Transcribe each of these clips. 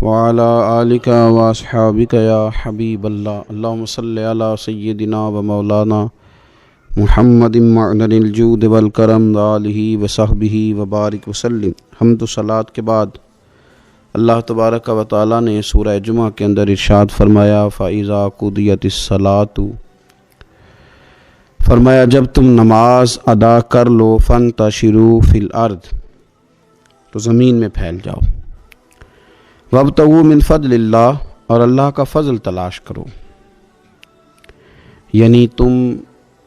وعلى آلك وأصحابك يا حبيب الله اللهم صل على سيدنا ومولانا محمد معدن الجود والکرم وآلہ وصحبہ وبارک وسلم۔ حمد و صلات کے بعد اللہ تبارک و تعالیٰ نے سورہ جمعہ کے اندر ارشاد فرمایا فَإِذَا قُضِيَتِ الصَّلَاةُ، فرمایا جب تم نماز ادا کر لو فَانْتَشِرُوا فِي الْأَرْضِ، تو زمین میں پھیل جاؤ، وَابْتَغُوا مِنْ فَضْلِ اللَّهِ، اور اللہ کا فضل تلاش کرو، یعنی تم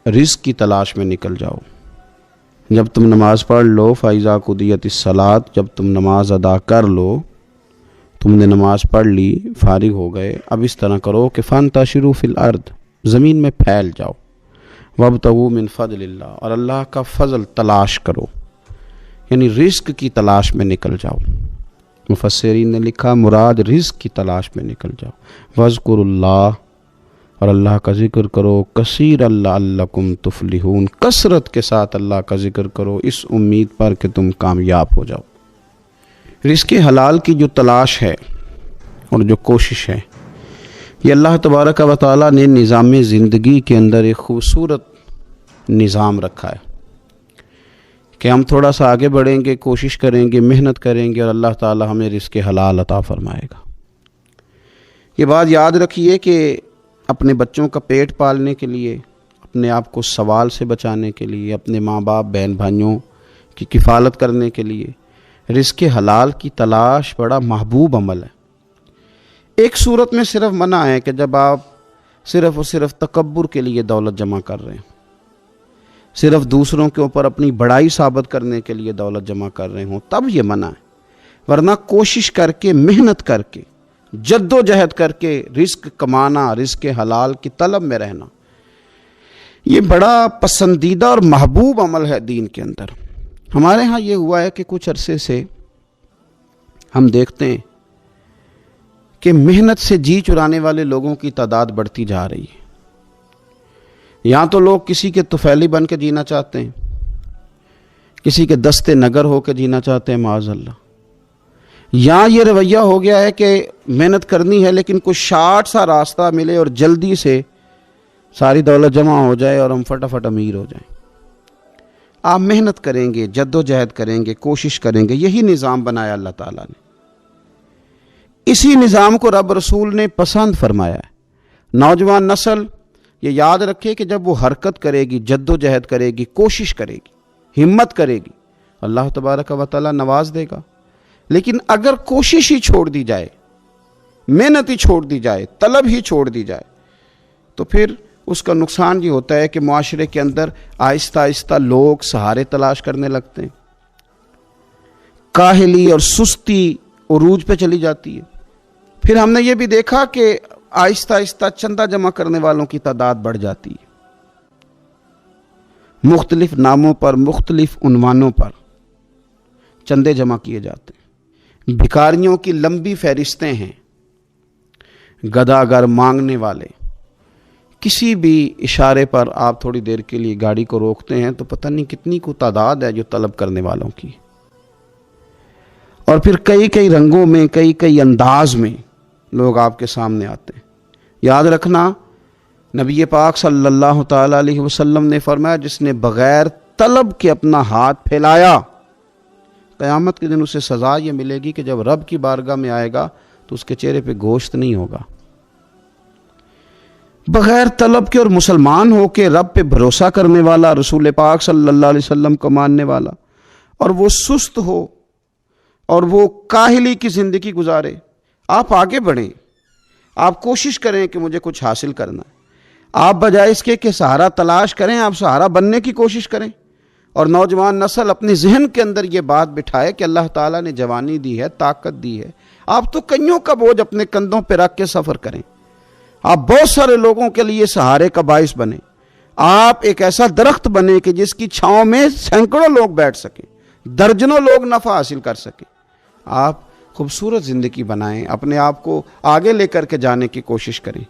رزق کی تلاش میں نکل جاؤ۔ جب تم نماز پڑھ لو فَإِذَا قُضِيَتِ الصَّلَاةُ، جب تم نماز ادا کر لو، تم نے نماز پڑھ لی، فارغ ہو گئے، اب اس طرح کرو کہ فَانْتَشِرُوا فِي الْأَرْضِ، زمین میں پھیل جاؤ، وَابْتَغُوا مِنْ فَضْلِ اللَّهِ، اور اللہ کا فضل تلاش کرو، یعنی رزق کی تلاش میں نکل جاؤ۔ مفسرین نے لکھا مراد رزق کی تلاش میں نکل جاؤ۔ وَاذْكُرُوا اللَّهَ، اور اللہ کا ذکر کرو، کثیرا لعلکم تفلحون، کثرت کے ساتھ اللہ کا ذکر کرو اس امید پر کہ تم کامیاب ہو جاؤ۔ رزق حلال کی جو تلاش ہے اور جو کوشش ہے، یہ اللہ تبارک و تعالیٰ نے نظام زندگی کے اندر ایک خوبصورت نظام رکھا ہے کہ ہم تھوڑا سا آگے بڑھیں گے، کوشش کریں گے، محنت کریں گے اور اللہ تعالیٰ ہمیں رزق حلال عطا فرمائے گا۔ یہ بات یاد رکھیے کہ اپنے بچوں کا پیٹ پالنے کے لیے، اپنے آپ کو سوال سے بچانے کے لیے، اپنے ماں باپ بہن بھائیوں کی کفالت کرنے کے لیے رزق حلال کی تلاش بڑا محبوب عمل ہے۔ ایک صورت میں صرف منع ہے کہ جب آپ صرف اور صرف تکبر کے لیے دولت جمع کر رہے ہیں، صرف دوسروں کے اوپر اپنی بڑائی ثابت کرنے کے لیے دولت جمع کر رہے ہوں، تب یہ منع ہے، ورنہ کوشش کر کے، محنت کر کے، جد و جہد کر کے رزق کمانا، رزق حلال کی طلب میں رہنا، یہ بڑا پسندیدہ اور محبوب عمل ہے دین کے اندر۔ ہمارے ہاں یہ ہوا ہے کہ کچھ عرصے سے ہم دیکھتے ہیں کہ محنت سے جی چرانے والے لوگوں کی تعداد بڑھتی جا رہی ہے۔ یہاں تو لوگ کسی کے طفیلی بن کے جینا چاہتے ہیں، کسی کے دستے نگر ہو کے جینا چاہتے ہیں، معاذ اللہ۔ یہاں یہ رویہ ہو گیا ہے کہ محنت کرنی ہے لیکن کچھ شارٹ سا راستہ ملے اور جلدی سے ساری دولت جمع ہو جائے اور ہم فٹافٹ امیر ہو جائیں۔ آپ محنت کریں گے، جد و جہد کریں گے، کوشش کریں گے، یہی نظام بنایا اللہ تعالیٰ نے۔ اسی نظام کو رب رسول نے پسند فرمایا ہے۔ نوجوان نسل یہ یاد رکھے کہ جب وہ حرکت کرے گی، جد و جہد کرے گی، کوشش کرے گی، ہمت کرے گی، اللہ تبارک و تعالیٰ نواز دے گا۔ لیکن اگر کوشش ہی چھوڑ دی جائے، محنت ہی چھوڑ دی جائے، طلب ہی چھوڑ دی جائے، تو پھر اس کا نقصان یہ ہوتا ہے کہ معاشرے کے اندر آہستہ آہستہ لوگ سہارے تلاش کرنے لگتے ہیں، کاہلی اور سستی عروج پہ چلی جاتی ہے۔ پھر ہم نے یہ بھی دیکھا کہ آہستہ آہستہ چندہ جمع کرنے والوں کی تعداد بڑھ جاتی ہے، مختلف ناموں پر، مختلف عنوانوں پر چندے جمع کیے جاتے ہیں۔ بھکاریوں کی لمبی فہرستیں ہیں، گداگر مانگنے والے، کسی بھی اشارے پر آپ تھوڑی دیر کے لیے گاڑی کو روکتے ہیں تو پتہ نہیں کتنی کو تعداد ہے جو طلب کرنے والوں کی، اور پھر کئی رنگوں میں، کئی انداز میں لوگ آپ کے سامنے آتے ہیں۔ یاد رکھنا نبی پاک صلی اللہ تعالیٰ علیہ وسلم نے فرمایا جس نے بغیر طلب کے اپنا ہاتھ پھیلایا، قیامت کے دن اسے سزا یہ ملے گی کہ جب رب کی بارگاہ میں آئے گا تو اس کے چہرے پہ گوشت نہیں ہوگا۔ بغیر طلب کے اور مسلمان ہو کے رب پہ بھروسہ کرنے والا، رسول پاک صلی اللہ علیہ وسلم کو ماننے والا، اور وہ سست ہو اور وہ کاہلی کی زندگی گزارے، آپ آگے بڑھیں، آپ کوشش کریں کہ مجھے کچھ حاصل کرنا ہے۔ آپ بجائے اس کے کہ سہارا تلاش کریں، آپ سہارا بننے کی کوشش کریں، اور نوجوان نسل اپنے ذہن کے اندر یہ بات بٹھائے کہ اللہ تعالیٰ نے جوانی دی ہے، طاقت دی ہے، آپ تو کئیوں کا بوجھ اپنے کندھوں پہ رکھ کے سفر کریں، آپ بہت سارے لوگوں کے لیے سہارے کا باعث بنیں، آپ ایک ایسا درخت بنیں کہ جس کی چھاؤں میں سینکڑوں لوگ بیٹھ سکیں، درجنوں لوگ نفع حاصل کر سکیں۔ آپ خوبصورت زندگی بنائیں، اپنے آپ کو آگے لے کر کے جانے کی کوشش کریں،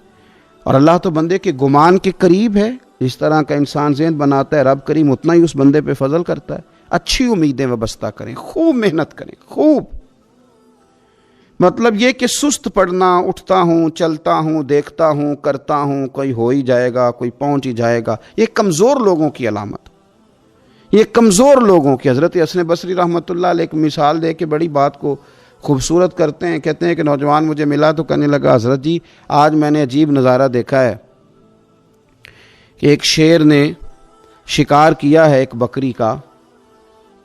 اور اللہ تو بندے کے گمان کے قریب ہے۔ جس طرح کا انسان ذہن بناتا ہے رب کریم اتنا ہی اس بندے پہ فضل کرتا ہے۔ اچھی امیدیں وابستہ کریں، خوب محنت کریں، خوب مطلب یہ کہ سست پڑنا، اٹھتا ہوں، چلتا ہوں، دیکھتا ہوں، کرتا ہوں، کوئی ہو ہی جائے گا، کوئی پہنچ ہی جائے گا، یہ کمزور لوگوں کی علامت، یہ کمزور لوگوں کی۔ حضرت حسن بصری رحمۃ اللہ علیہ ایک مثال دے کے بڑی بات کو خوبصورت کرتے ہیں، کہتے ہیں کہ نوجوان مجھے ملا تو کہنے لگا حضرت جی آج میں نے عجیب نظارہ دیکھا ہے کہ ایک شیر نے شکار کیا ہے ایک بکری کا،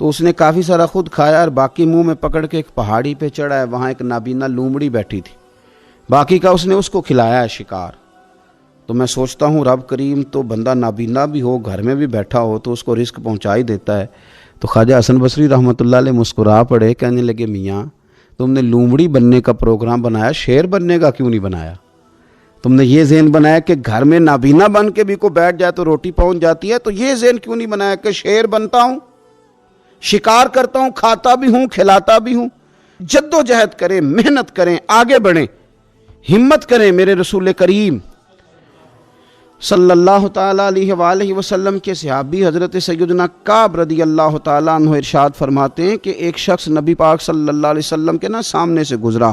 تو اس نے کافی سارا خود کھایا اور باقی منہ میں پکڑ کے ایک پہاڑی پہ چڑھا ہے، وہاں ایک نابینا لومڑی بیٹھی تھی، باقی کا اس نے اس کو کھلایا ہے شکار۔ تو میں سوچتا ہوں رب کریم تو بندہ نابینا بھی ہو، گھر میں بھی بیٹھا ہو تو اس کو رزق پہنچا ہی دیتا ہے۔ تو خواجہ حسن بصری رحمۃ اللہ علیہ مسکرا پڑے، کہنے لگے میاں تم نے لومڑی بننے کا پروگرام بنایا، شیر بننے کا کیوں نہیں بنایا؟ تم نے یہ ذہن بنایا کہ گھر میں نابینا بن کے بھی کوئی بیٹھ جائے تو روٹی پہنچ جاتی ہے، تو یہ ذہن کیوں نہیں بنایا کہ شیر بنتا ہوں، شکار کرتا ہوں، کھاتا بھی ہوں، کھلاتا بھی ہوں۔ جد و جہد کریں، محنت کریں، آگے بڑھیں، ہمت کریں۔ میرے رسول کریم صلی اللہ تعالیٰ علیہ وآلہ وسلم کے صحابی حضرت سیدنا کعب رضی اللہ تعالیٰ عنہ ارشاد فرماتے ہیں کہ ایک شخص نبی پاک صلی اللہ علیہ وسلم کے سامنے سے گزرا،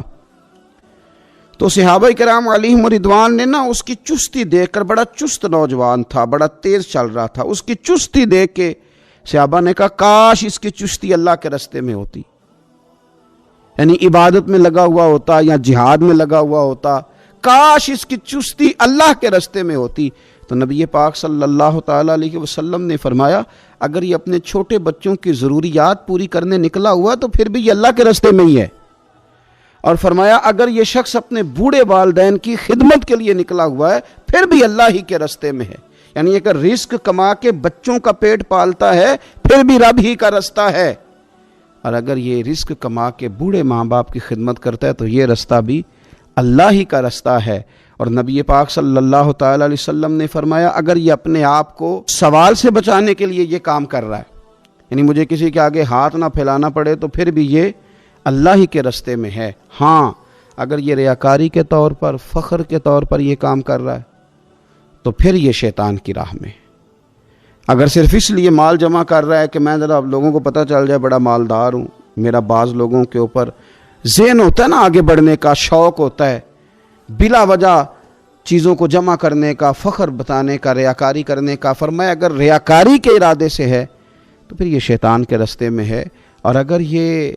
تو صحابہ کرام علیہم رضوان نے اس کی چستی دیکھ کر، بڑا چست نوجوان تھا، بڑا تیز چل رہا تھا، اس کی چستی دیکھ کے صحابہ نے کہا کاش اس کی چستی اللہ کے راستے میں ہوتی، یعنی عبادت میں لگا ہوا ہوتا یا جہاد میں لگا ہوا ہوتا، کاش اس کی چستی اللہ کے راستے میں ہوتی۔ تو نبی پاک صلی اللہ تعالیٰ علیہ وسلم نے فرمایا اگر یہ اپنے چھوٹے بچوں کی ضروریات پوری کرنے نکلا ہوا تو پھر بھی یہ اللہ کے راستے میں ہی ہے، اور فرمایا اگر یہ شخص اپنے بوڑھے والدین کی خدمت کے لیے نکلا ہوا ہے پھر بھی اللہ ہی کے راستے میں ہے، یعنی اگر رزق کما کے بچوں کا پیٹ پالتا ہے پھر بھی رب ہی کا راستہ ہے، اور اگر یہ رزق کما کے بوڑھے ماں باپ کی خدمت کرتا ہے تو یہ راستہ بھی اللہ ہی کا راستہ ہے۔ اور نبی پاک صلی اللہ تعالیٰ علیہ وسلم نے فرمایا اگر یہ اپنے آپ کو سوال سے بچانے کے لیے یہ کام کر رہا ہے، یعنی مجھے کسی کے آگے ہاتھ نہ پھیلانا پڑے، تو پھر بھی یہ اللہ ہی کے راستے میں ہے۔ ہاں اگر یہ ریاکاری کے طور پر، فخر کے طور پر یہ کام کر رہا ہے تو پھر یہ شیطان کی راہ میں۔ اگر صرف اس لیے مال جمع کر رہا ہے کہ میں ذرا لوگوں کو پتہ چل جائے بڑا مالدار ہوں، میرا بعض لوگوں کے اوپر ذہن ہوتا ہے آگے بڑھنے کا، شوق ہوتا ہے بلا وجہ چیزوں کو جمع کرنے کا، فخر بتانے کا، ریاکاری کرنے کا، فرمایا اگر ریاکاری کے ارادے سے ہے تو پھر یہ شیطان کے راستے میں ہے، اور اگر یہ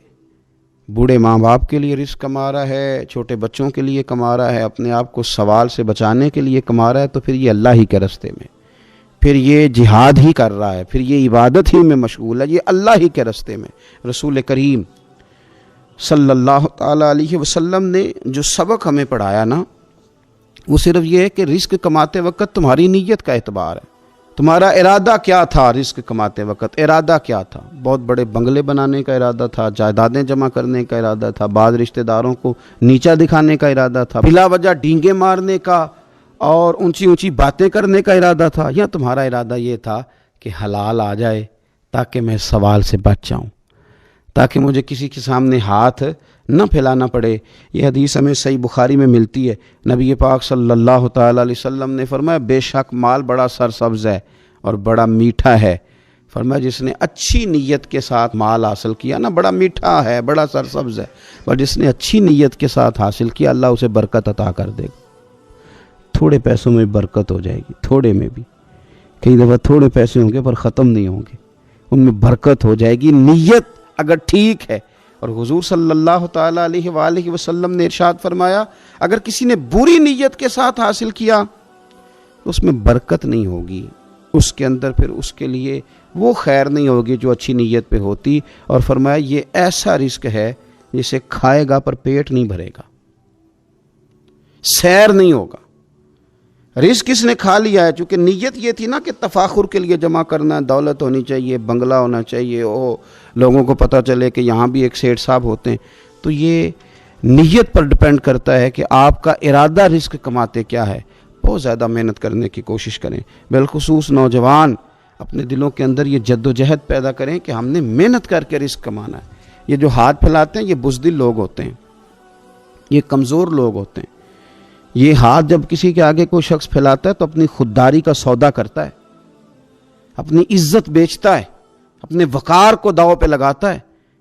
بوڑھے ماں باپ کے لیے رزق کما رہا ہے، چھوٹے بچوں کے لیے کما رہا ہے، اپنے آپ کو سوال سے بچانے کے لیے کما رہا ہے، تو پھر یہ اللہ ہی کے راستے میں، پھر یہ جہاد ہی کر رہا ہے، پھر یہ عبادت ہی میں مشغول ہے، یہ اللہ ہی کے راستے میں۔ رسول کریم صلی اللہ تعالیٰ علیہ وسلم نے جو سبق ہمیں پڑھایا وہ صرف یہ ہے کہ رزق کماتے وقت تمہاری نیت کا اعتبار ہے، تمہارا ارادہ کیا تھا؟ رزق کماتے وقت ارادہ کیا تھا؟ بہت بڑے بنگلے بنانے کا ارادہ تھا، جائیدادیں جمع کرنے کا ارادہ تھا، بعض رشتہ داروں کو نیچا دکھانے کا ارادہ تھا، بلا وجہ ڈینگے مارنے کا اور اونچی اونچی باتیں کرنے کا ارادہ تھا، یا تمہارا ارادہ یہ تھا کہ حلال آ جائے تاکہ میں سوال سے بچ جاؤں، تاکہ مجھے کسی کے سامنے ہاتھ نہ پھیلانا پڑے؟ یہ حدیث ہمیں صحیح بخاری میں ملتی ہے، نبی پاک صلی اللہ تعالیٰ علیہ وسلم نے فرمایا بے شک مال بڑا سرسبز ہے اور بڑا میٹھا ہے، فرمایا جس نے اچھی نیت کے ساتھ مال حاصل کیا بڑا میٹھا ہے، بڑا سرسبز ہے، اور جس نے اچھی نیت کے ساتھ حاصل کیا اللہ اسے برکت عطا کر دے گا۔ تھوڑے پیسوں میں برکت ہو جائے گی، تھوڑے میں بھی، کئی دفعہ تھوڑے پیسے ہوں گے پر ختم نہیں ہوں گے، ان میں برکت ہو جائے گی، نیت اگر ٹھیک ہے۔ اور حضور صلی اللہ تعالیٰ علیہ وآلہ وسلم نے ارشاد فرمایا اگر کسی نے بری نیت کے ساتھ حاصل کیا تو اس میں برکت نہیں ہوگی، اس کے اندر پھر اس کے لیے وہ خیر نہیں ہوگی جو اچھی نیت پہ ہوتی، اور فرمایا یہ ایسا رزق ہے جسے کھائے گا پر پیٹ نہیں بھرے گا، سیر نہیں ہوگا۔ رزق کس نے کھا لیا ہے؟ چونکہ نیت یہ تھی کہ تفاخر کے لیے جمع کرنا، دولت ہونی چاہیے، بنگلہ ہونا چاہیے، لوگوں کو پتہ چلے کہ یہاں بھی ایک سیٹھ صاحب ہوتے ہیں، تو یہ نیت پر ڈیپینڈ کرتا ہے کہ آپ کا ارادہ رزق کماتے کیا ہے۔ بہت زیادہ محنت کرنے کی کوشش کریں، بالخصوص نوجوان اپنے دلوں کے اندر یہ جد و جہد پیدا کریں کہ ہم نے محنت کر کے رزق کمانا ہے۔ یہ جو ہاتھ پھیلاتے ہیں یہ بزدل لوگ ہوتے ہیں، یہ کمزور لوگ ہوتے ہیں۔ یہ ہاتھ جب کسی کے آگے کوئی شخص پھیلاتا ہے تو اپنی خودداری کا سودا کرتا ہے، اپنی عزت بیچتا ہے، اپنے وقار کو داؤ پہ لگاتا ہے۔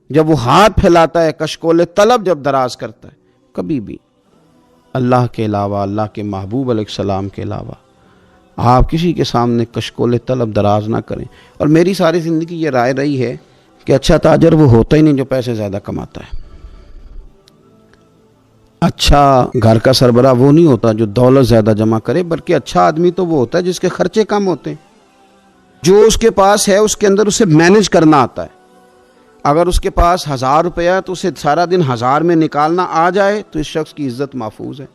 جب وہ ہاتھ پھیلاتا ہے، کشکول طلب جب دراز کرتا ہے، کبھی بھی اللہ کے علاوہ، اللہ کے محبوب علیہ السلام کے علاوہ آپ کسی کے سامنے کشکول طلب دراز نہ کریں۔ اور میری ساری زندگی یہ رائے رہی ہے کہ اچھا تاجر وہ ہوتا ہی نہیں جو پیسے زیادہ کماتا ہے، اچھا گھر کا سربراہ وہ نہیں ہوتا جو دولت زیادہ جمع کرے، بلکہ اچھا آدمی تو وہ ہوتا ہے جس کے خرچے کم ہوتے ہیں، جو اس کے پاس ہے اس کے اندر اسے مینج کرنا آتا ہے۔ اگر اس کے پاس 1000 روپیہ ہے تو اسے سارا دن 1000 میں نکالنا آ جائے تو اس شخص کی عزت محفوظ ہے،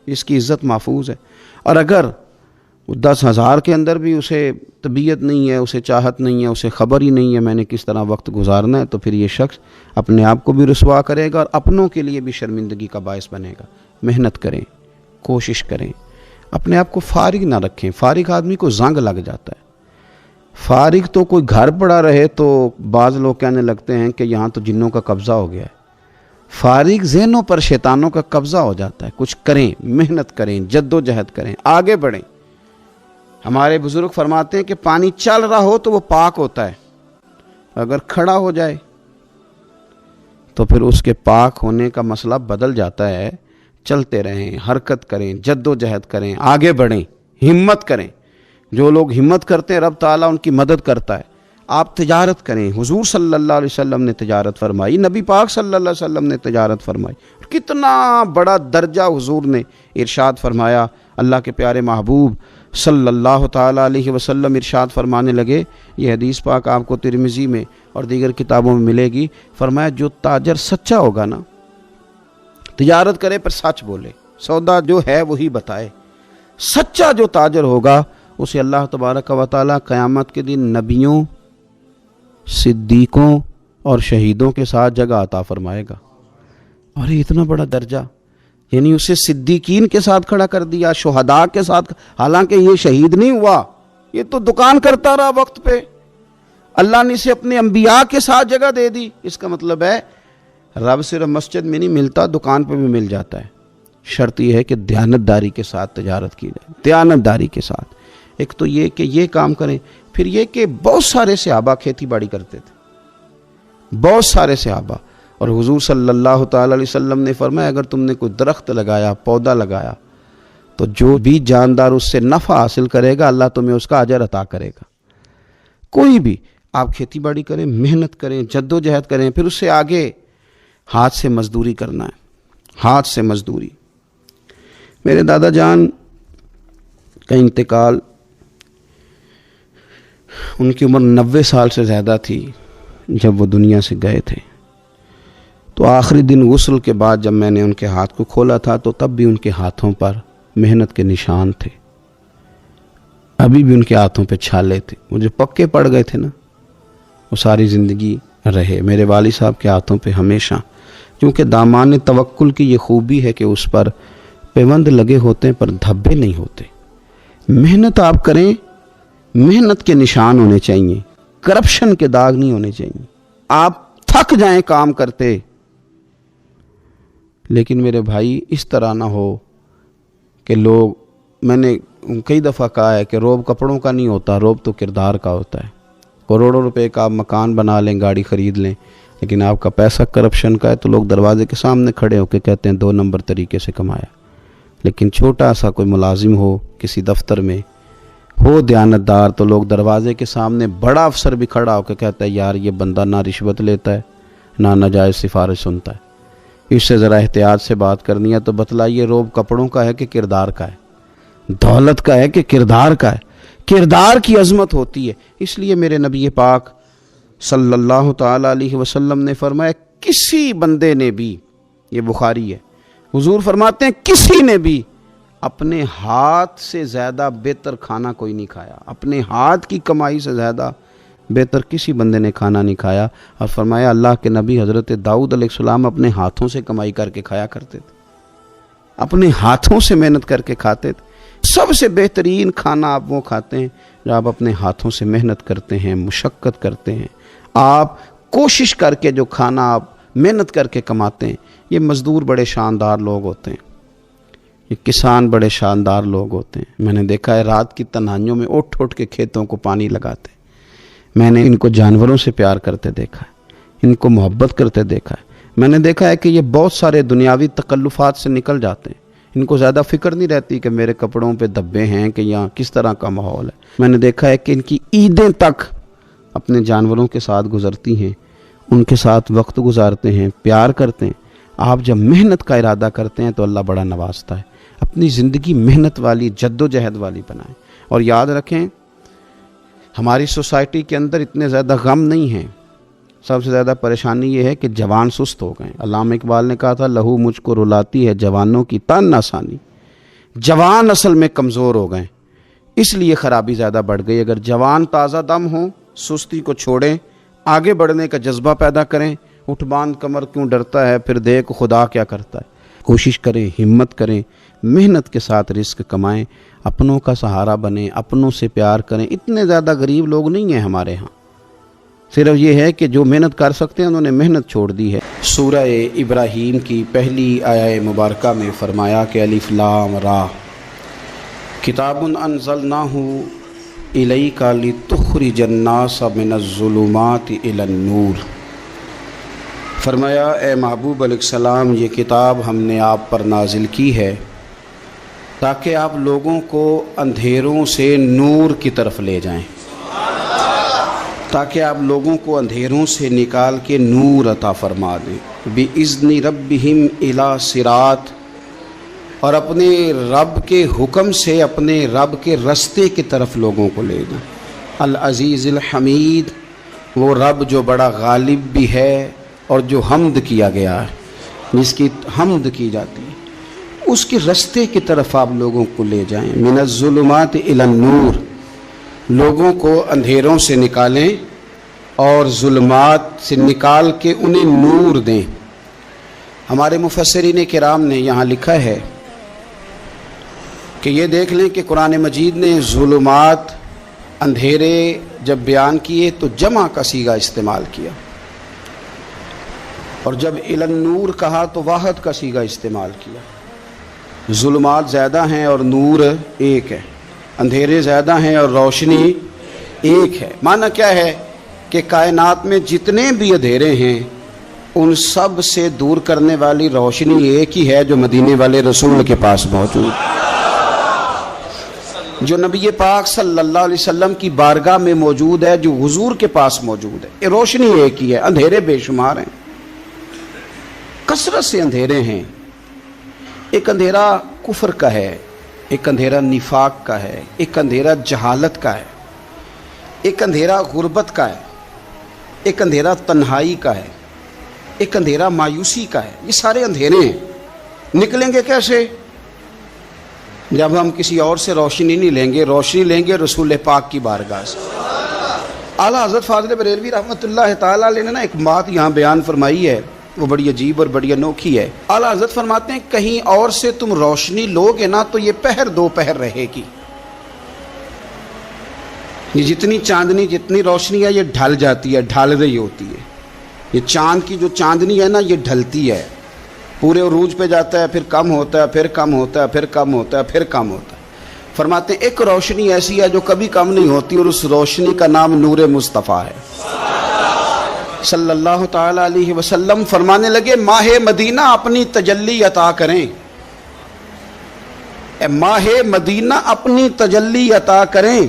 اس کی عزت محفوظ ہے۔ اور اگر 10,000 کے اندر بھی اسے طبیعت نہیں ہے، اسے چاہت نہیں ہے، اسے خبر ہی نہیں ہے میں نے کس طرح وقت گزارنا ہے، تو پھر یہ شخص اپنے آپ کو بھی رسوا کرے گا اور اپنوں کے لیے بھی شرمندگی کا باعث بنے گا۔ محنت کریں، کوشش کریں، اپنے آپ کو فارغ نہ رکھیں۔ فارغ آدمی کو زنگ لگ جاتا ہے۔ فارغ تو کوئی گھر پڑا رہے تو بعض لوگ کہنے لگتے ہیں کہ یہاں تو جنوں کا قبضہ ہو گیا ہے۔ فارغ ذہنوں پر شیطانوں کا قبضہ ہو جاتا ہے۔ کچھ کریں، محنت کریں، جد و جہد کریں، آگے بڑھیں۔ ہمارے بزرگ فرماتے ہیں کہ پانی چل رہا ہو تو وہ پاک ہوتا ہے، اگر کھڑا ہو جائے تو پھر اس کے پاک ہونے کا مسئلہ بدل جاتا ہے۔ چلتے رہیں، حرکت کریں، جد و جہد کریں، آگے بڑھیں، ہمت کریں۔ جو لوگ ہمت کرتے ہیں رب تعالیٰ ان کی مدد کرتا ہے۔ آپ تجارت کریں، حضور صلی اللہ علیہ وسلم نے تجارت فرمائی، نبی پاک صلی اللہ علیہ وسلم نے تجارت فرمائی، کتنا بڑا درجہ حضور نے ارشاد فرمایا۔ اللہ کے پیارے محبوب صلی اللہ تعالیٰ علیہ وسلم ارشاد فرمانے لگے، یہ حدیث پاک آپ کو ترمذی میں اور دیگر کتابوں میں ملے گی، فرمایا جو تاجر سچا ہوگا نا، تجارت کرے پر سچ بولے، سودا جو ہے وہی بتائے، سچا جو تاجر ہوگا اسے اللہ تبارک و تعالیٰ قیامت کے دن نبیوں، صدیقوں اور شہیدوں کے ساتھ جگہ عطا فرمائے گا۔ اور یہ اتنا بڑا درجہ، یعنی اسے صدیقین کے ساتھ کھڑا کر دیا، شہداء کے ساتھ، حالانکہ یہ شہید نہیں ہوا، یہ تو دکان کرتا رہا وقت پہ، اللہ نے اسے اپنے انبیاء کے ساتھ جگہ دے دی۔ اس کا مطلب ہے رب صرف مسجد میں نہیں ملتا، دکان پہ بھی مل جاتا ہے۔ شرط یہ ہے کہ دیانتداری کے ساتھ تجارت کی جائے، دیانتداری کے ساتھ۔ ایک تو یہ کہ یہ کام کریں، پھر یہ کہ بہت سارے صحابہ کھیتی باڑی کرتے تھے، بہت سارے صحابہ، اور حضور صلی اللہ تعالی علیہ وسلم نے فرمایا اگر تم نے کوئی درخت لگایا، پودا لگایا، تو جو بھی جاندار اس سے نفع حاصل کرے گا اللہ تمہیں اس کا اجر عطا کرے گا۔ کوئی بھی آپ کھیتی باڑی کریں، محنت کریں، جد و جہد کریں، پھر اس سے آگے ہاتھ سے مزدوری کرنا ہے، ہاتھ سے مزدوری۔ میرے دادا جان کا انتقال، ان کی عمر 90 سال سے زیادہ تھی جب وہ دنیا سے گئے تھے۔ تو آخری دن غسل کے بعد جب میں نے ان کے ہاتھ کو کھولا تھا تو تب بھی ان کے ہاتھوں پر محنت کے نشان تھے، ابھی بھی ان کے ہاتھوں پہ چھالے تھے، وہ جو پکے پڑ گئے تھے نا وہ ساری زندگی رہے میرے والد صاحب کے ہاتھوں پہ ہمیشہ۔ کیونکہ دامان توکل کی یہ خوبی ہے کہ اس پر پیوند لگے ہوتے ہیں پر دھبے نہیں ہوتے۔ محنت آپ کریں، محنت کے نشان ہونے چاہیے، کرپشن کے داغ نہیں ہونے چاہیے۔ آپ تھک جائیں کام کرتے، لیکن میرے بھائی اس طرح نہ ہو کہ لوگ، میں نے کئی دفعہ کہا ہے کہ روب کپڑوں کا نہیں ہوتا، روب تو کردار کا ہوتا ہے۔ کروڑوں روپے کا آپ مکان بنا لیں، گاڑی خرید لیں، لیکن آپ کا پیسہ کرپشن کا ہے تو لوگ دروازے کے سامنے کھڑے ہو کے کہتے ہیں 2 نمبر طریقے سے کمایا۔ لیکن چھوٹا سا کوئی ملازم ہو کسی دفتر میں، ہو دیانتدار، تو لوگ دروازے کے سامنے بڑا افسر بھی کھڑا ہو کے کہتا ہے یار یہ بندہ نہ رشوت لیتا ہے نہ ناجائز سفارش سنتا ہے، اس سے ذرا احتیاط سے بات کرنی ہے۔ تو بتلائیے روب کپڑوں کا ہے کہ کردار کا ہے، دولت کا ہے کہ کردار کا ہے؟ کردار کی عظمت ہوتی ہے۔ اس لیے میرے نبی پاک صلی اللہ تعالی علیہ وسلم نے فرمایا کسی بندے نے بھی، یہ بخاری ہے، حضور فرماتے ہیں کسی نے بھی اپنے ہاتھ سے زیادہ بہتر کھانا کوئی نہیں کھایا، اپنے ہاتھ کی کمائی سے زیادہ بہتر کسی بندے نے کھانا نہیں کھایا۔ اور فرمایا اللہ کے نبی حضرت داؤد علیہ السلام اپنے ہاتھوں سے کمائی کر کے کھایا کرتے تھے، اپنے ہاتھوں سے محنت کر کے کھاتے تھے۔ سب سے بہترین کھانا آپ وہ کھاتے ہیں جو آپ اپنے ہاتھوں سے محنت کرتے ہیں، مشقت کرتے ہیں، آپ کوشش کر کے جو کھانا آپ محنت کر کے کماتے ہیں۔ یہ مزدور بڑے شاندار لوگ ہوتے ہیں، یہ کسان بڑے شاندار لوگ ہوتے ہیں۔ میں نے دیکھا ہے رات کی تنہائیوں میں اٹھ اٹھ کے کھیتوں کو پانی لگاتے ہیں۔ میں نے ان کو جانوروں سے پیار کرتے دیکھا ہے، ان کو محبت کرتے دیکھا ہے۔ میں نے دیکھا ہے کہ یہ بہت سارے دنیاوی تکلفات سے نکل جاتے ہیں، ان کو زیادہ فکر نہیں رہتی کہ میرے کپڑوں پہ دھبے ہیں کہ یہاں کس طرح کا ماحول ہے۔ میں نے دیکھا ہے کہ ان کی عیدیں تک اپنے جانوروں کے ساتھ گزرتی ہیں، ان کے ساتھ وقت گزارتے ہیں، پیار کرتے ہیں۔ آپ جب محنت کا ارادہ کرتے ہیں تو اللہ بڑا نوازتا ہے۔ اپنی زندگی محنت والی، جد و جہد والی بنائیں، اور یاد رکھیں ہماری سوسائٹی کے اندر اتنے زیادہ غم نہیں ہیں، سب سے زیادہ پریشانی یہ ہے کہ جوان سست ہو گئے۔ علامہ اقبال نے کہا تھا لہو مجھ کو رلاتی ہے جوانوں کی تان آسانی۔ جوان اصل میں کمزور ہو گئے، اس لیے خرابی زیادہ بڑھ گئی۔ اگر جوان تازہ دم ہوں، سستی کو چھوڑیں، آگے بڑھنے کا جذبہ پیدا کریں۔ اٹھ باندھ کمر کیوں ڈرتا ہے، پھر دیکھ خدا کیا کرتا ہے۔ کوشش کریں، ہمت کریں، محنت کے ساتھ رزق کمائیں، اپنوں کا سہارا بنیں، اپنوں سے پیار کریں۔ اتنے زیادہ غریب لوگ نہیں ہیں ہمارے ہاں، صرف یہ ہے کہ جو محنت کر سکتے ہیں انہوں نے محنت چھوڑ دی ہے۔ سورہ ابراہیم کی پہلی آیہ مبارکہ میں فرمایا کہ الف لام را کتاب انزلناہ الیک لتخرج الناس من الظلمات الی النور۔ فرمایا اے محبوب علیہ السلام، یہ کتاب ہم نے آپ پر نازل کی ہے تاکہ آپ لوگوں کو اندھیروں سے نور کی طرف لے جائیں، تاکہ آپ لوگوں کو اندھیروں سے نکال کے نور عطا فرما دیں۔ بِإِذْنِ رَبِّهِمْ إِلَى صِرَاط، اور اپنے رب کے حکم سے اپنے رب کے رستے کی طرف لوگوں کو لے جائیں۔ العزیز الحمید، وہ رب جو بڑا غالب بھی ہے اور جو حمد کیا گیا ہے، جس کی حمد کی جاتی ہے، اس کے رستے کی طرف آپ لوگوں کو لے جائیں۔ من الظلمات الی النور، لوگوں کو اندھیروں سے نکالیں اور ظلمات سے نکال کے انہیں نور دیں۔ ہمارے مفسرین کرام نے یہاں لکھا ہے کہ یہ دیکھ لیں کہ قرآن مجید نے ظلمات، اندھیرے جب بیان کیے تو جمع کا صیغہ استعمال کیا، اور جب الی النور کہا تو واحد کا صیغہ استعمال کیا۔ ظلمات زیادہ ہیں اور نور ایک ہے، اندھیرے زیادہ ہیں اور روشنی ایک ہے۔ معنی کیا ہے کہ کائنات میں جتنے بھی اندھیرے ہیں ان سب سے دور کرنے والی روشنی ایک ہی ہے جو مدینے والے رسول کے پاس موجود ہے، جو نبی پاک صلی اللہ علیہ وسلم کی بارگاہ میں موجود ہے، جو حضور کے پاس موجود ہے۔ یہ روشنی ایک ہی ہے، اندھیرے بے شمار ہیں، کثرت سے اندھیرے ہیں۔ ایک اندھیرا کفر کا ہے، ایک اندھیرا نفاق کا ہے، ایک اندھیرا جہالت کا ہے، ایک اندھیرا غربت کا ہے، ایک اندھیرا تنہائی کا ہے، ایک اندھیرا مایوسی کا ہے۔ یہ سارے اندھیرے ہیں، نکلیں گے کیسے؟ جب ہم کسی اور سے روشنی نہیں لیں گے، روشنی لیں گے رسول پاک کی بارگاہ سے۔ اعلیٰ حضرت فاضل بریلوی رحمۃ اللہ تعالیٰ علیہ نے ایک بات یہاں بیان فرمائی ہے، وہ بڑی عجیب اور بڑی انوکھی ہے۔ اعلیٰ حضرت فرماتے ہیں کہیں اور سے تم روشنی لو گے نا تو یہ پہر دو پہر رہے گی۔ یہ جتنی چاندنی، جتنی روشنی ہے، یہ ڈھل جاتی ہے، ڈھل رہی ہوتی ہے۔ یہ چاند کی جو چاندنی ہے نا، یہ ڈھلتی ہے، پورے عروج پہ جاتا ہے، پھر کم ہوتا ہے، پھر کم ہوتا ہے، پھر کم ہوتا ہے، پھر کم ہوتا ہے۔ فرماتے ہیں ایک روشنی ایسی ہے جو کبھی کم نہیں ہوتی، اور اس روشنی کا نام نور مصطفیٰ ہے صلی اللہ تعالی علیہ وسلم۔ فرمانے لگے ماہ مدینہ اپنی تجلی عطا کریں، اے ماہ مدینہ اپنی تجلی عطا کریں۔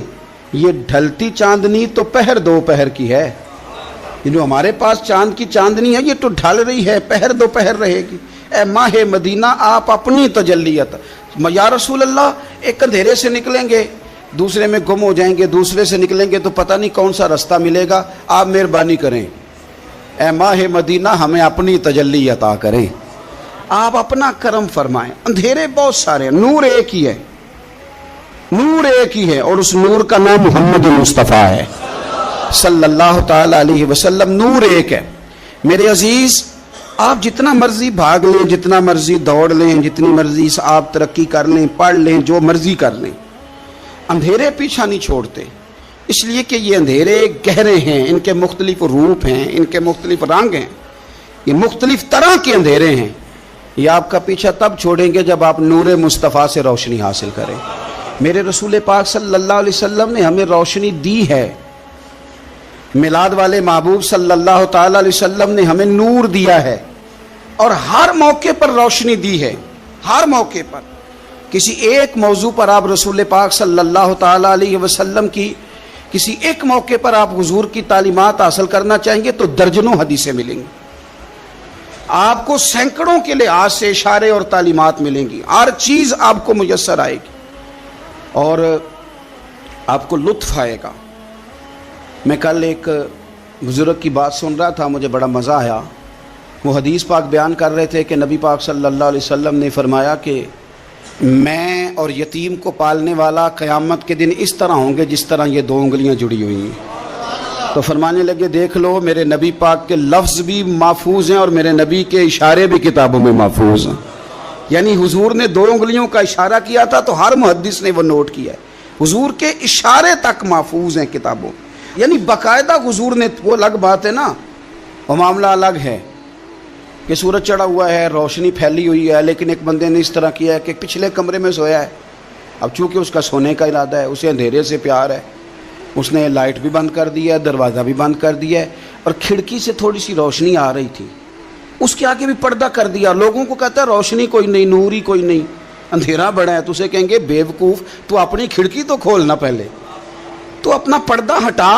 یہ ڈھلتی چاندنی تو پہر دو پہر کی ہے، یہ جو ہمارے پاس چاند کی چاندنی ہے یہ تو ڈھل رہی ہے، پہر دو پہر رہے گی۔ اے ماہ مدینہ آپ اپنی تجلی عطا، یا رسول اللہ ایک اندھیرے سے نکلیں گے دوسرے میں گم ہو جائیں گے، دوسرے سے نکلیں گے تو پتہ نہیں کون سا رستہ ملے گا، آپ مہربانی کریں، اے ماہ مدینہ ہمیں اپنی تجلی عطا کریں، آپ اپنا کرم فرمائیں۔ اندھیرے بہت سارے ہیں، نور ایک ہی ہے، نور ایک ہی ہے، اور اس نور کا نام محمد مصطفیٰ ہے صلی اللہ تعالی علیہ وسلم۔ نور ایک ہے۔ میرے عزیز، آپ جتنا مرضی بھاگ لیں، جتنا مرضی دوڑ لیں، جتنی مرضی آپ ترقی کر لیں، پڑھ لیں، جو مرضی کر لیں، اندھیرے پیچھا نہیں چھوڑتے، اس لیے کہ یہ اندھیرے گہرے ہیں، ان کے مختلف روپ ہیں، ان کے مختلف رنگ ہیں، یہ مختلف طرح کے اندھیرے ہیں۔ یہ آپ کا پیچھا تب چھوڑیں گے جب آپ نور مصطفیٰ سے روشنی حاصل کریں۔ میرے رسول پاک صلی اللہ علیہ وسلم نے ہمیں روشنی دی ہے، میلاد والے محبوب صلی اللہ تعالی علیہ وسلم نے ہمیں نور دیا ہے، اور ہر موقع پر روشنی دی ہے، ہر موقع پر۔ کسی ایک موضوع پر آپ رسول پاک صلی اللہ تعالی علیہ وسلم کی کسی ایک موقع پر آپ حضور کی تعلیمات حاصل کرنا چاہیں گے تو درجنوں حدیثیں ملیں گی، آپ کو سینکڑوں کے لحاظ سے اشارے اور تعلیمات ملیں گی، ہر چیز آپ کو میسر آئے گی اور آپ کو لطف آئے گا۔ میں کل ایک بزرگ کی بات سن رہا تھا، مجھے بڑا مزہ آیا۔ وہ حدیث پاک بیان کر رہے تھے کہ نبی پاک صلی اللہ علیہ وسلم نے فرمایا کہ میں اور یتیم کو پالنے والا قیامت کے دن اس طرح ہوں گے جس طرح یہ دو انگلیاں جڑی ہوئی ہیں۔ تو فرمانے لگے دیکھ لو میرے نبی پاک کے لفظ بھی محفوظ ہیں اور میرے نبی کے اشارے بھی کتابوں میں محفوظ ہیں۔ یعنی حضور نے دو انگلیوں کا اشارہ کیا تھا تو ہر محدث نے وہ نوٹ کیا ہے، حضور کے اشارے تک محفوظ ہیں کتابوں، یعنی باقاعدہ حضور نے، وہ الگ بات ہے نا، وہ معاملہ الگ ہے کہ سورج چڑھا ہوا ہے، روشنی پھیلی ہوئی ہے، لیکن ایک بندے نے اس طرح کیا ہے کہ پچھلے کمرے میں سویا ہے، اب چونکہ اس کا سونے کا ارادہ ہے، اسے اندھیرے سے پیار ہے، اس نے لائٹ بھی بند کر دیا ہے، دروازہ بھی بند کر دیا ہے، اور کھڑکی سے تھوڑی سی روشنی آ رہی تھی، اس کے آگے بھی پردہ کر دیا، لوگوں کو کہتا ہے روشنی کوئی نہیں، نور ہی کوئی نہیں، اندھیرا بڑا ہے، تو اسے کہیں گے بیوقوف، تو اپنی کھڑکی تو کھولنا پہلے، تو اپنا پردہ ہٹا،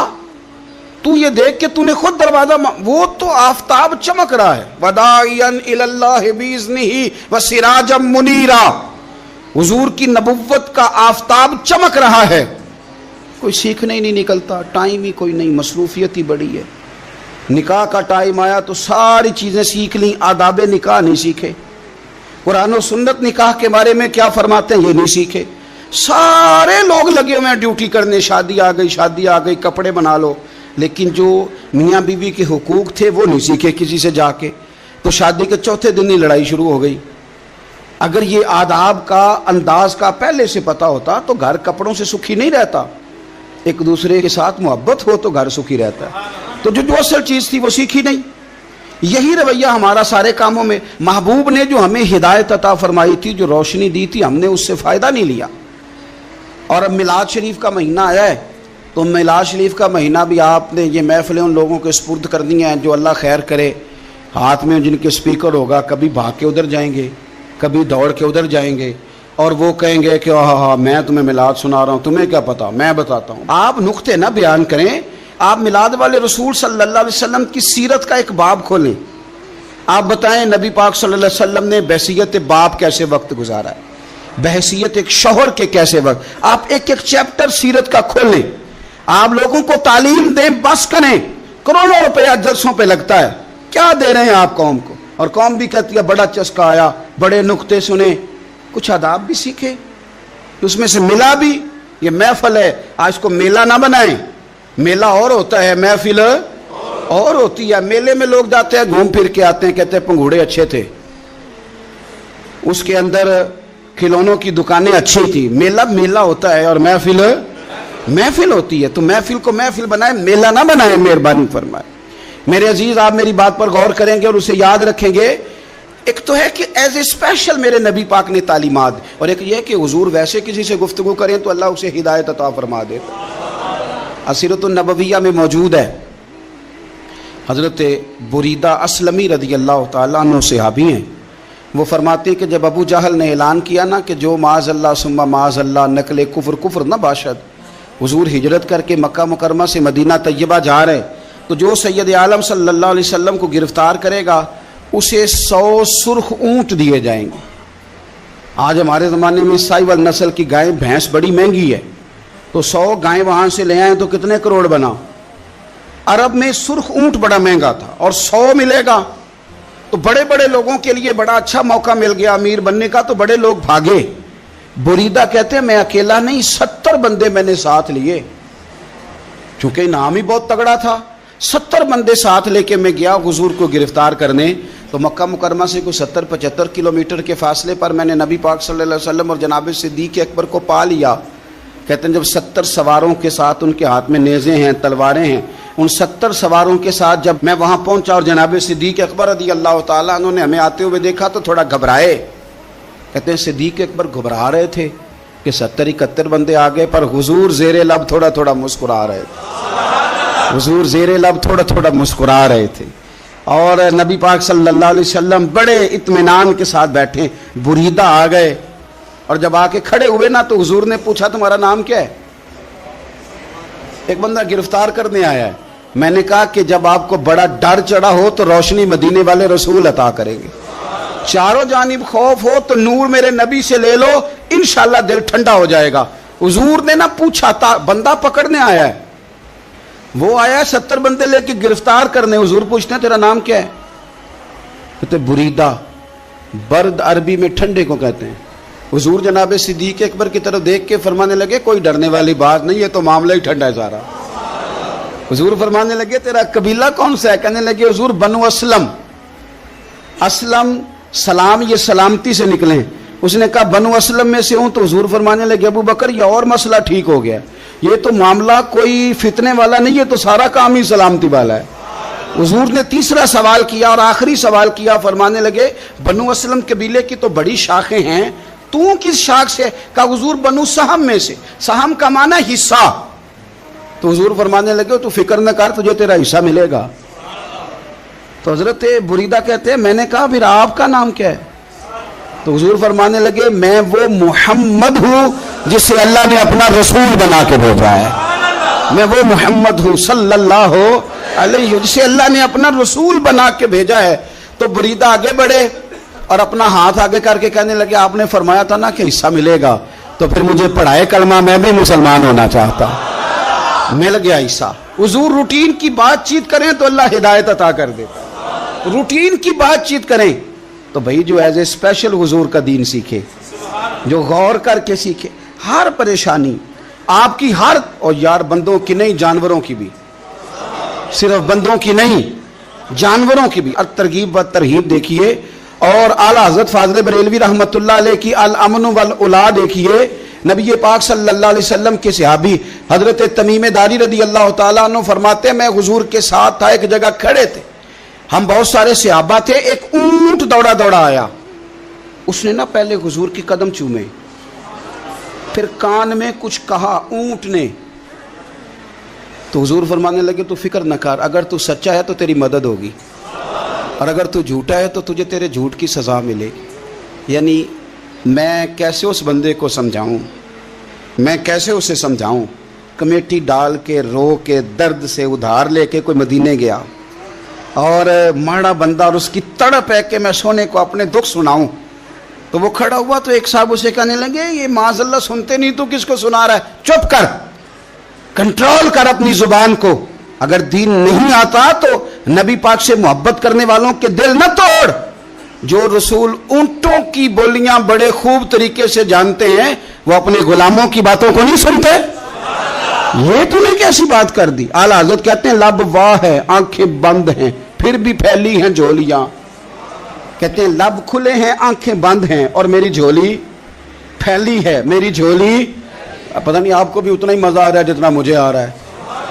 تو یہ دیکھ کہ تو نے خود دروازہ، وہ تو آفتاب چمک رہا ہے، وَدَاعِيًا إِلَى اللَّهِ بِإِذْنِهِ وَسِرَاجًا مُنِيرًا، حضور کی نبوت کا آفتاب چمک رہا ہے، کوئی سیکھنے ہی نہیں نکلتا، ٹائم ہی کوئی نہیں، مصروفیت ہی بڑی ہے۔ نکاح کا ٹائم آیا تو ساری چیزیں سیکھ لیں، آداب نکاح نہیں سیکھے، قرآن و سنت نکاح کے بارے میں کیا فرماتے ہیں یہ نہیں سیکھے، سارے لوگ لگے ہوئے ہیں ڈیوٹی کرنے، شادی آ گئی، شادی آ گئی، کپڑے بنا لو، لیکن جو میاں بیوی کے حقوق تھے وہ نہیں سیکھے کسی سے جا کے، تو شادی کے چوتھے دن ہی لڑائی شروع ہو گئی۔ اگر یہ آداب کا، انداز کا پہلے سے پتہ ہوتا تو گھر کپڑوں سے سکھی نہیں رہتا، ایک دوسرے کے ساتھ محبت ہو تو گھر سکھی رہتا ہے، تو جو اصل چیز تھی وہ سیکھی نہیں۔ یہی رویہ ہمارا سارے کاموں میں، محبوب نے جو ہمیں ہدایت عطا فرمائی تھی، جو روشنی دی تھی، ہم نے اس سے فائدہ نہیں لیا۔ اور اب میلاد شریف کا مہینہ آیا ہے تو میلاد شریف کا مہینہ بھی آپ نے یہ محفلیں ان لوگوں کے سپرد کرنی ہیں جو اللہ خیر کرے، ہاتھ میں جن کے سپیکر ہوگا، کبھی بھاگ کے ادھر جائیں گے، کبھی دوڑ کے ادھر جائیں گے، اور وہ کہیں گے کہ ہاں میں تمہیں میلاد سنا رہا ہوں، تمہیں کیا پتا، میں بتاتا ہوں۔ آپ نقطے نہ بیان کریں، آپ میلاد والے رسول صلی اللہ علیہ وسلم کی سیرت کا ایک باب کھولیں، آپ بتائیں نبی پاک صلی اللہ علیہ وسلم نے بحیثیت باپ کیسے وقت گزارا ہے، بحیثیت ایک شوہر کے کیسے وقت، آپ ایک ایک چیپٹر سیرت کا کھولیں، آپ لوگوں کو تعلیم دیں، بس کریں، کروڑوں روپیہ جلسوں پہ لگتا ہے، کیا دے رہے ہیں آپ قوم کو، اور قوم بھی کہتی ہے بڑا چسکا آیا، بڑے نقطے سنے، کچھ آداب بھی سیکھے، اس میں سے ملا بھی، یہ محفل ہے، آج کو میلہ نہ بنائیں، میلہ اور ہوتا ہے، محفل اور ہوتی ہے۔ میلے میں لوگ جاتے ہیں، گھوم پھر کے آتے ہیں، کہتے ہیں پنگھوڑے اچھے تھے، اس کے اندر کھلونوں کی دکانیں اچھی تھی، میلہ ہوتا ہے اور محفل ہوتی ہے، تو محفل کو محفل بنائیں، میلہ نہ بنائیں، مہربانی فرمائیں۔ میرے عزیز، آپ میری بات پر غور کریں گے اور اسے یاد رکھیں گے، ایک تو ہے کہ ایز اے اسپیشل میرے نبی پاک نے تعلیمات، اور ایک یہ کہ حضور ویسے کسی سے گفتگو کریں تو اللہ اسے ہدایت عطا فرما دے۔ سیرت النبویہ میں موجود ہے، حضرت بریدہ اسلمی رضی اللہ تعالیٰ عنہ صحابی ہیں، وہ فرماتے ہیں کہ جب ابو جہل نے اعلان کیا نا کہ جو معاذ اللہ ثم معاذ اللہ نقل کفر نہ باشد، حضور ہجرت کر کے مکہ مکرمہ سے مدینہ طیبہ جا رہے، تو جو سید عالم صلی اللہ علیہ وسلم کو گرفتار کرے گا اسے 100 سرخ اونٹ دیے جائیں گے۔ آج ہمارے زمانے میں سائیول نسل کی گائے بھینس بڑی مہنگی ہے، تو 100 گائیں وہاں سے لے آئیں تو کتنے کروڑ بنا۔ عرب میں سرخ اونٹ بڑا مہنگا تھا، اور 100 ملے گا تو بڑے بڑے لوگوں کے لیے بڑا اچھا موقع مل گیا امیر بننے کا، تو بڑے لوگ بھاگے۔ بریدہ کہتے ہیں میں اکیلا نہیں، 70 بندے میں نے ساتھ لیے، چونکہ انعام ہی بہت تگڑا تھا، 70 بندے ساتھ لے کے میں گیا حضور کو گرفتار کرنے۔ تو مکہ مکرمہ سے کوئی 70-75 کلومیٹر کے فاصلے پر میں نے نبی پاک صلی اللہ علیہ وسلم اور جناب صدیق اکبر کو پا لیا۔ کہتے ہیں جب 70 سواروں کے ساتھ، ان کے ہاتھ میں نیزے ہیں، تلواریں ہیں، ان 70 سواروں کے ساتھ جب میں وہاں پہنچا اور جناب صدیق اکبر رضی اللہ تعالیٰ عنہ نے ہمیں آتے ہوئے دیکھا تو تھوڑا گھبرائے۔ کہتے ہیں صدیق اکبر گھبرا رہے تھے کہ 70-71 بندے آ گئے، پر حضور زیر لب تھوڑا تھوڑا مسکرا رہے تھے، حضور زیر لب تھوڑا تھوڑا مسکرا رہے تھے۔ اور نبی پاک صلی اللہ علیہ وسلم بڑے اطمینان کے ساتھ بیٹھے. بریدہ آ گئے اور جب آ کے کھڑے ہوئے نا تو حضور نے پوچھا تمہارا نام کیا ہے؟ ایک بندہ گرفتار کرنے آیا ہے. میں نے کہا کہ جب آپ کو بڑا ڈر چڑھا ہو تو روشنی مدینے والے رسول عطا کریں گے. چاروں جانب خوف ہو تو نور میرے نبی سے لے لو، انشاءاللہ دل ٹھنڈا ہو جائے گا. حضور نے نہ پوچھا تھا، بندہ پکڑنے آیا ہے، وہ آیا 70 بندے لے کے گرفتار کرنے. حضور پوچھتے ہیں تیرا نام کیا ہے؟ کہتے بریدہ. برد عربی میں ٹھنڈے کو کہتے ہیں. حضور جناب صدیق اکبر کی طرف دیکھ کے فرمانے لگے کوئی ڈرنے والی بات نہیں، یہ تو معاملہ ہی ٹھنڈا ہے سارا. حضور فرمانے لگے تیرا قبیلہ کون سا ہے؟ کہنے لگے حضور بنو اسلم. اسلم سلام، یہ سلامتی سے نکلے ہیں. اس نے کہا بنو اسلم میں سے ہوں. تو حضور فرمانے لگے ابو بکر یہ اور مسئلہ ٹھیک ہو گیا، یہ تو معاملہ کوئی فتنے والا نہیں، یہ تو سارا کام ہی سلامتی والا ہے. حضور نے تیسرا سوال کیا اور آخری سوال کیا. فرمانے لگے بنو اسلم قبیلے کی تو بڑی شاخیں ہیں، تو کس شاخ سے؟ کہا حضور بنو سہم میں سے. سہم کا معنی حصہ. تو حضور فرمانے لگے تو فکر نہ کر، تجھے تیرا حصہ ملے گا. تو حضرت بریدہ کہتے ہیں میں نے کہا پھر آپ کا نام کیا ہے؟ تو حضور فرمانے لگے میں وہ محمد ہوں جسے اللہ نے اپنا رسول بنا کے بھیجا ہے. میں وہ محمد ہوں صلی اللہ علیہ جسے اللہ نے اپنا رسول بنا کے بھیجا ہے. تو بریدہ آگے بڑھے اور اپنا ہاتھ آگے کر کے کہنے لگے آپ نے فرمایا تھا نا کہ حصہ ملے گا، تو پھر مجھے پڑھائے کلمہ، میں بھی مسلمان ہونا چاہتا. مل گیا حصہ. حضور روٹین کی بات چیت کریں تو اللہ ہدایت عطا کر دیتا. روٹین کی بات چیت کریں تو بھائی جو ایز اے اسپیشل حضور کا دین سیکھے، جو غور کر کے سیکھے. ہر پریشانی آپ کی، ہر، اور یار بندوں کی نہیں جانوروں کی بھی، صرف بندوں کی نہیں جانوروں کی بھی. اور ترغیب و ترہیب دیکھیے. اور اعلیٰ حضرت فاضل بریلوی رحمۃ اللہ علیہ کی الامن والاولا دیکھیے. نبی پاک صلی اللہ علیہ وسلم کے صحابی حضرت تمیم داری رضی اللہ تعالیٰ عنہ فرماتے ہیں میں حضور کے ساتھ تھا، ایک جگہ کھڑے تھے، ہم بہت سارے صحابہ تھے. ایک اونٹ دوڑا دوڑا آیا، اس نے نا پہلے حضور کی قدم چومے، پھر کان میں کچھ کہا اونٹ نے. تو حضور فرمانے لگے تو فکر نہ کر، اگر تو سچا ہے تو تیری مدد ہوگی، اور اگر تو جھوٹا ہے تو تجھے تیرے جھوٹ کی سزا ملے گی. یعنی میں کیسے اس بندے کو سمجھاؤں، میں کیسے اسے سمجھاؤں. کمیٹی ڈال کے رو کے درد سے ادھار لے کے کوئی مدینے گیا، اور ماڑا بندہ، اور اس کی تڑپ ہے کہ میں سونے کو اپنے دکھ سناؤں. تو وہ کھڑا ہوا تو ایک صاحب اسے کہنے لگے یہ معاذ اللہ سنتے نہیں، تو کس کو سنا رہا ہے؟ چپ کر، کنٹرول کر اپنی زبان کو. اگر دین نہیں آتا تو نبی پاک سے محبت کرنے والوں کے دل نہ توڑ. جو رسول اونٹوں کی بولیاں بڑے خوب طریقے سے جانتے ہیں وہ اپنے غلاموں کی باتوں کو نہیں سنتے. یہ تو نے کیسی بات کر دی. اعلیٰ حضرت کہتے ہیں لب واہ ہے، آنکھیں بند ہیں، پھر بھی پھیلی ہیں جھولیاں. کہتے ہیں لب کھلے ہیں، آنکھیں بند ہیں، اور میری جھولی پھیلی ہے. میری جھولی، پتہ نہیں آپ کو بھی اتنا ہی مزہ آ رہا ہے جتنا مجھے آ رہا ہے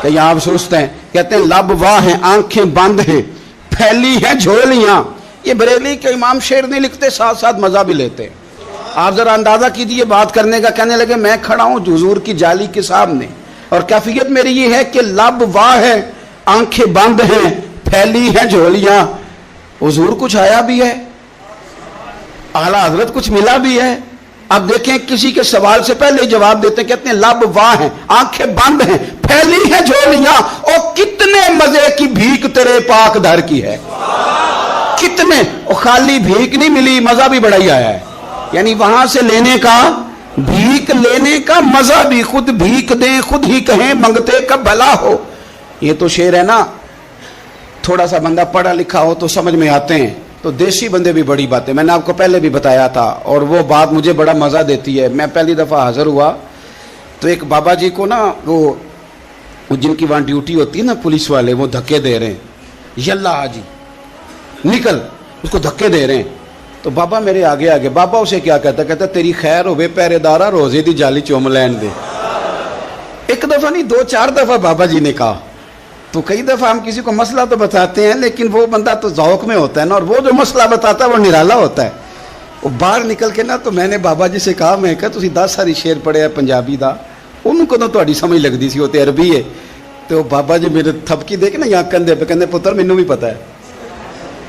کہ یہاں آپ سوچتے ہیں. کہتے ہیں لب واہ ہیں، آنکھیں بند ہیں، پھیلی ہیں جھولیاں. یہ بریلی کے امام شعر نہیں لکھتے، ساتھ ساتھ مزہ بھی لیتے. آپ ذرا اندازہ کیجیے بات کرنے کا. کہنے لگے میں کھڑا ہوں حضور کی جالی کے سامنے، اور کیفیت میری یہ ہے کہ لب واہ ہے، آنکھیں بند ہیں، پھیلی ہیں جھولیاں. حضور کچھ آیا بھی ہے، اعلیٰ حضرت کچھ ملا بھی ہے. اب دیکھیں کسی کے سوال سے پہلے ہی جواب دیتے ہیں. کہتے ہیں لب واہ ہیں، آنکھیں بند ہیں، پھیلی ہیں جھولیاں، اور کتنے مزے کی بھیک تیرے پاک در کی ہے. کتنے، اور خالی بھیک نہیں ملی، مزہ بھی بڑا ہی آیا ہے. یعنی وہاں سے لینے کا، بھیک لینے کا مزہ بھی. خود بھیک دیں خود ہی کہیں منگتے کا بھلا ہو. یہ تو شعر ہے نا، تھوڑا سا بندہ پڑھا لکھا ہو تو سمجھ میں آتے ہیں. تو دیسی بندے بھی بڑی باتیں، میں نے آپ کو پہلے بھی بتایا تھا، اور وہ بات مجھے بڑا مزہ دیتی ہے. میں پہلی دفعہ حاضر ہوا تو ایک بابا جی کو نا، وہ جن کی وہاں ڈیوٹی ہوتی ہے نا پولیس والے، وہ دھکے دے رہے ہیں، یلا حاجی نکل، اس کو دھکے دے رہے ہیں. تو بابا میرے آگے آگے، بابا اسے کیا کہتا؟ کہتا تیری خیر ہوئے پہرے دارا، روزے دی جالی چوم لین دے. ایک دفعہ نہیں، 2-4 دفعہ بابا جی نے کہا. تو کئی دفعہ ہم کسی کو مسئلہ تو بتاتے ہیں، لیکن وہ بندہ تو ذوق میں ہوتا ہے نا، اور وہ جو مسئلہ بتاتا ہے وہ نرالا ہوتا ہے. وہ باہر نکل کے نا، تو میں نے بابا جی سے کہا، میں کہا تسی 10 ساری شعر پڑھے ہیں پنجابی دا، ان کو تو تہاڈی سمجھ لگدی سی، وہ تے عربی ہے. تو بابا جی میرے تھپکی دے کے نا یہاں کندھے پہ، کہندے پتر مینوں بھی پتہ ہے.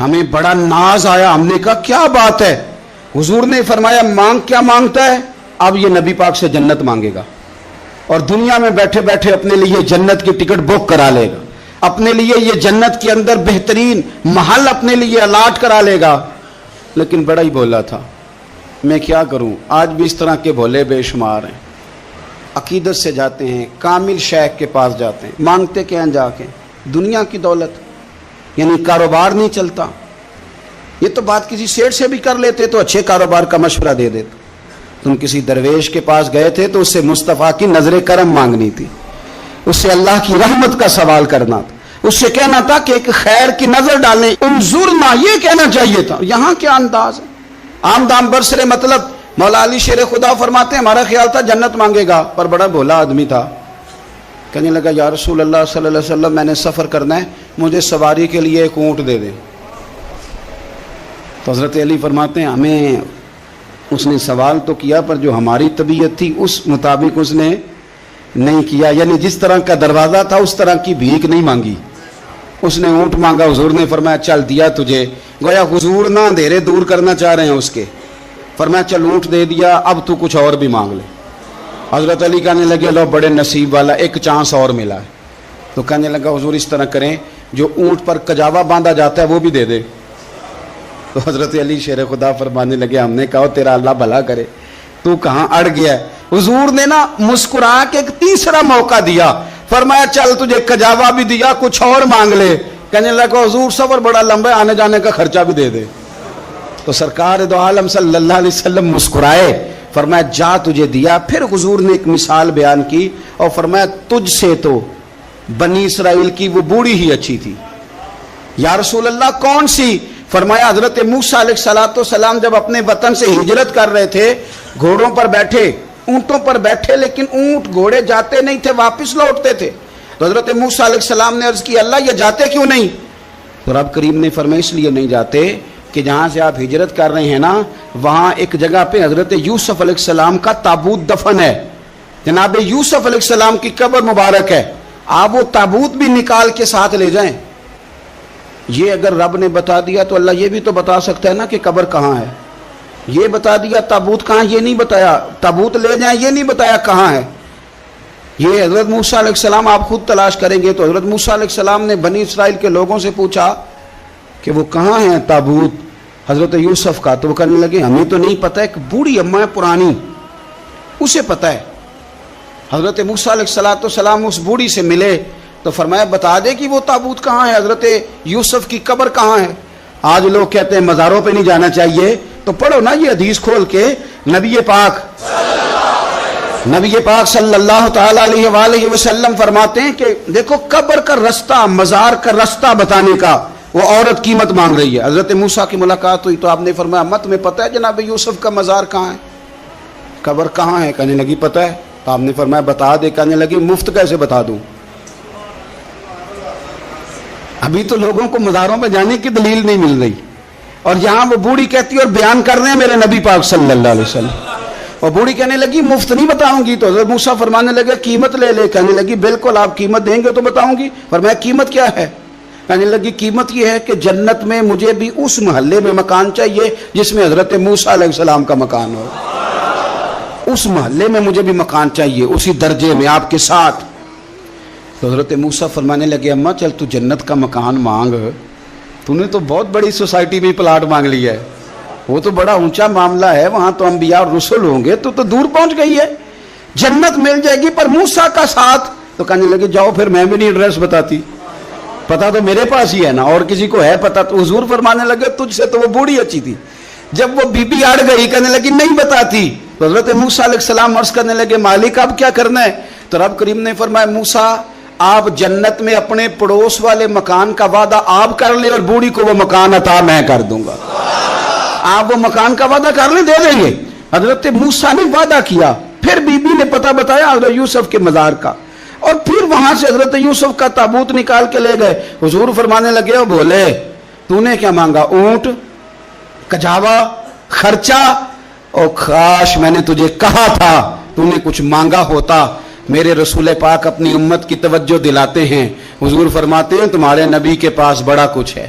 ہمیں بڑا ناز آیا، ہم نے کہا کیا بات ہے؟ حضور نے فرمایا مانگ، کیا مانگتا ہے؟ اب یہ نبی پاک سے جنت مانگے گا اور دنیا میں بیٹھے بیٹھے اپنے لیے جنت کی ٹکٹ بک کرا لے گا، اپنے لیے یہ جنت کے اندر بہترین محل اپنے لیے الاٹ کرا لے گا۔ لیکن بڑا ہی بولا تھا۔ میں کیا کروں، آج بھی اس طرح کے بھولے بے شمار ہیں، عقیدت سے جاتے ہیں، کامل شیخ کے پاس جاتے ہیں، مانگتے کیا ہیں جا کے؟ دنیا کی دولت، یعنی کاروبار نہیں چلتا۔ یہ تو بات کسی سیٹ سے بھی کر لیتے تو اچھے کاروبار کا مشورہ دے دیتے۔ تم کسی درویش کے پاس گئے تھے تو اس سے مصطفیٰ کی نظر کرم مانگنی تھی، اس سے اللہ کی رحمت کا سوال کرنا تھا، اس سے کہنا تھا کہ ایک خیر کی نظر ڈالیں، انظرنا، یہ کہنا چاہیے تھا۔ یہاں کیا انداز ہے، عام دام برسرے مطلب۔ مولا علی شیر خدا فرماتے ہیں ہمارا خیال تھا جنت مانگے گا، پر بڑا بھولا آدمی تھا۔ کہنے لگا یا رسول اللہ صلی اللہ علیہ وسلم میں نے سفر کرنا ہے، مجھے سواری کے لیے ایک اونٹ دے دیں۔ تو حضرت علی فرماتے ہیں ہمیں اس نے سوال تو کیا پر جو ہماری طبیعت تھی اس مطابق اس نے نہیں کیا، یعنی جس طرح کا دروازہ تھا اس طرح کی بھیک نہیں مانگی۔ اس نے اونٹ مانگا، حضور نے فرمایا چل دیا تجھے، گویا حضور نہ اندھیرے دور کرنا چاہ رہے ہیں اس کے، فرمایا چل اونٹ دے دیا، اب تو کچھ اور بھی مانگ لے۔ حضرت علی کہنے لگے لو بڑے نصیب والا، ایک چانس اور ملا ہے۔ تو کہنے لگا حضور اس طرح کریں جو اونٹ پر کجاوا باندھا جاتا ہے وہ بھی دے دے۔ تو حضرت علی شیر خدا فرمانے لگے ہم نے کہا تیرا اللہ بھلا کرے، تو کہاں اڑ گیا ہے؟ حضور نے نا مسکرا کے ایک تیسرا موقع دیا، فرمایا چل تجھے کجاوا بھی دیا، کچھ اور مانگ لے۔ کہنے لگا حضور سفر بڑا لمبا ہے، آنے جانے کا خرچہ بھی دے دے۔ تو سرکار دو عالم صلی اللہ علیہ وسلم مسکرائے، فرمایا جا تجھے دیا۔ پھر حضور نے ایک مثال بیان کی اور فرمایا تجھ سے تو بنی اسرائیل کی وہ بوڑھی ہی اچھی تھی۔ یا رسول اللہ کون سی؟ فرمایا حضرت موسیٰ علیہ السلام جب اپنے وطن سے ہجرت کر رہے تھے، گھوڑوں پر بیٹھے، اونٹوں پر بیٹھے، لیکن اونٹ گھوڑے جاتے نہیں تھے، واپس لوٹتے تھے۔ تو حضرت موسیٰ علیہ السلام نے عرض کی اللہ یہ جاتے کیوں نہیں؟ تو رب کریم نے فرمایا اس لیے نہیں جاتے کہ جہاں سے آپ ہجرت کر رہے ہیں نا وہاں ایک جگہ پہ حضرت یوسف علیہ السلام کا تابوت دفن ہے، جناب یوسف علیہ السلام کی قبر مبارک ہے، آپ وہ تابوت بھی نکال کے ساتھ لے جائیں۔ یہ اگر رب نے بتا دیا تو اللہ یہ بھی تو بتا سکتا ہے نا کہ قبر کہاں ہے۔ یہ بتا دیا تابوت کہاں، یہ نہیں بتایا، تابوت لے جائیں یہ نہیں بتایا کہاں ہے۔ یہ حضرت موسیٰ علیہ السلام آپ خود تلاش کریں گے تو حضرت موسیٰ علیہ السلام نے بنی اسرائیل کے لوگوں سے پوچھا کہ وہ کہاں ہیں تابوت حضرت یوسف کا، تو وہ کہنے لگے ہمیں تو نہیں پتہ، ایک بوڑھی اماں ہے پرانی اسے پتہ ہے۔ حضرت موسیٰ علیہ السلام اس بوڑھی سے ملے تو فرمایا بتا دے کہ وہ تابوت کہاں ہے، حضرت یوسف کی قبر کہاں ہے۔ آج لوگ کہتے ہیں مزاروں پہ نہیں جانا چاہیے، تو پڑھو نا یہ حدیث کھول کے، نبی پاک صلی اللہ تعالی علیہ وآلہ وسلم فرماتے ہیں کہ دیکھو قبر کا رستہ، مزار کا رستہ بتانے کا وہ عورت قیمت مانگ رہی ہے۔ حضرت موسیٰ کی ملاقات ہوئی تو آپ نے فرمایا امت تمہیں پتہ ہے جناب یوسف کا مزار کہاں ہے، قبر کہاں ہے؟ کہنے لگی پتہ ہے۔ تو آپ نے فرمایا بتا دے۔ کہنے لگی مفت کیسے بتا دوں، ابھی تو لوگوں کو مزاروں پہ جانے کی دلیل نہیں مل رہی، اور یہاں وہ بوڑھی کہتی ہے اور بیان کر رہے ہیں میرے نبی پاک صلی اللہ علیہ وسلم، اور بوڑھی کہنے لگی مفت نہیں بتاؤں گی۔ تو حضرت موسیٰ فرمانے لگے قیمت لے لے۔ کہنے لگی بالکل آپ قیمت دیں گے تو بتاؤں گی۔ فرمایا قیمت کیا ہے؟ کہنے لگی قیمت یہ ہے کہ جنت میں مجھے بھی اس محلے میں مکان چاہیے جس میں حضرت موسیٰ علیہ السلام کا مکان ہو، اس محلے میں مجھے بھی مکان چاہیے، اسی درجے میں آپ کے ساتھ۔ تو حضرت موسیٰ فرمانے لگے اماں چل تو جنت کا مکان مانگ، تو نے تو بہت بڑی سوسائٹی میں پلاٹ مانگ لیا ہے، وہ تو بڑا اونچا معاملہ ہے، وہاں تو انبیاء اور رسول ہوں گے، تو دور پہنچ گئی ہے، جنت مل جائے گی پر موسیٰ کا ساتھ۔ تو کہنے لگے جاؤ پھر میں بھی نہیں ایڈریس بتاتی، پتا تو میرے پاس ہی ہے نا، اور کسی کو ہے پتا؟ تو حضور فرمانے لگے تجھ سے تو وہ بوڑھی اچھی تھی۔ جب وہ بی بی اڑ گئی کہنے لگی نہیں بتاتی، تو حضرت موسیٰ علیہ السلام عرض کرنے لگے مالک اب کیا کرنا ہے؟ تو رب کریم نے فرمایا موسیٰ آپ جنت میں اپنے پڑوس والے مکان کا وعدہ آپ کر لیں اور بوڑھی کو وہ مکان عطا میں کر دوں گا۔ آپ وہ مکان کا وعدہ کر لیں، دے دیں گے۔ حضرت موسیٰ نے وعدہ کیا، پھر بی بی نے پتہ بتایا حضرت یوسف کے مزار کا، اور پھر وہاں سے حضرت یوسف کا تابوت نکال کے لے گئے۔ حضور فرمانے لگے اور بولے تو نے کیا مانگا؟ اونٹ، کجاوا، خرچہ، اور کاش میں نے تجھے کہا تھا تو نے کچھ مانگا ہوتا۔ میرے رسول پاک اپنی امت کی توجہ دلاتے ہیں، حضور فرماتے ہیں تمہارے نبی کے پاس بڑا کچھ ہے،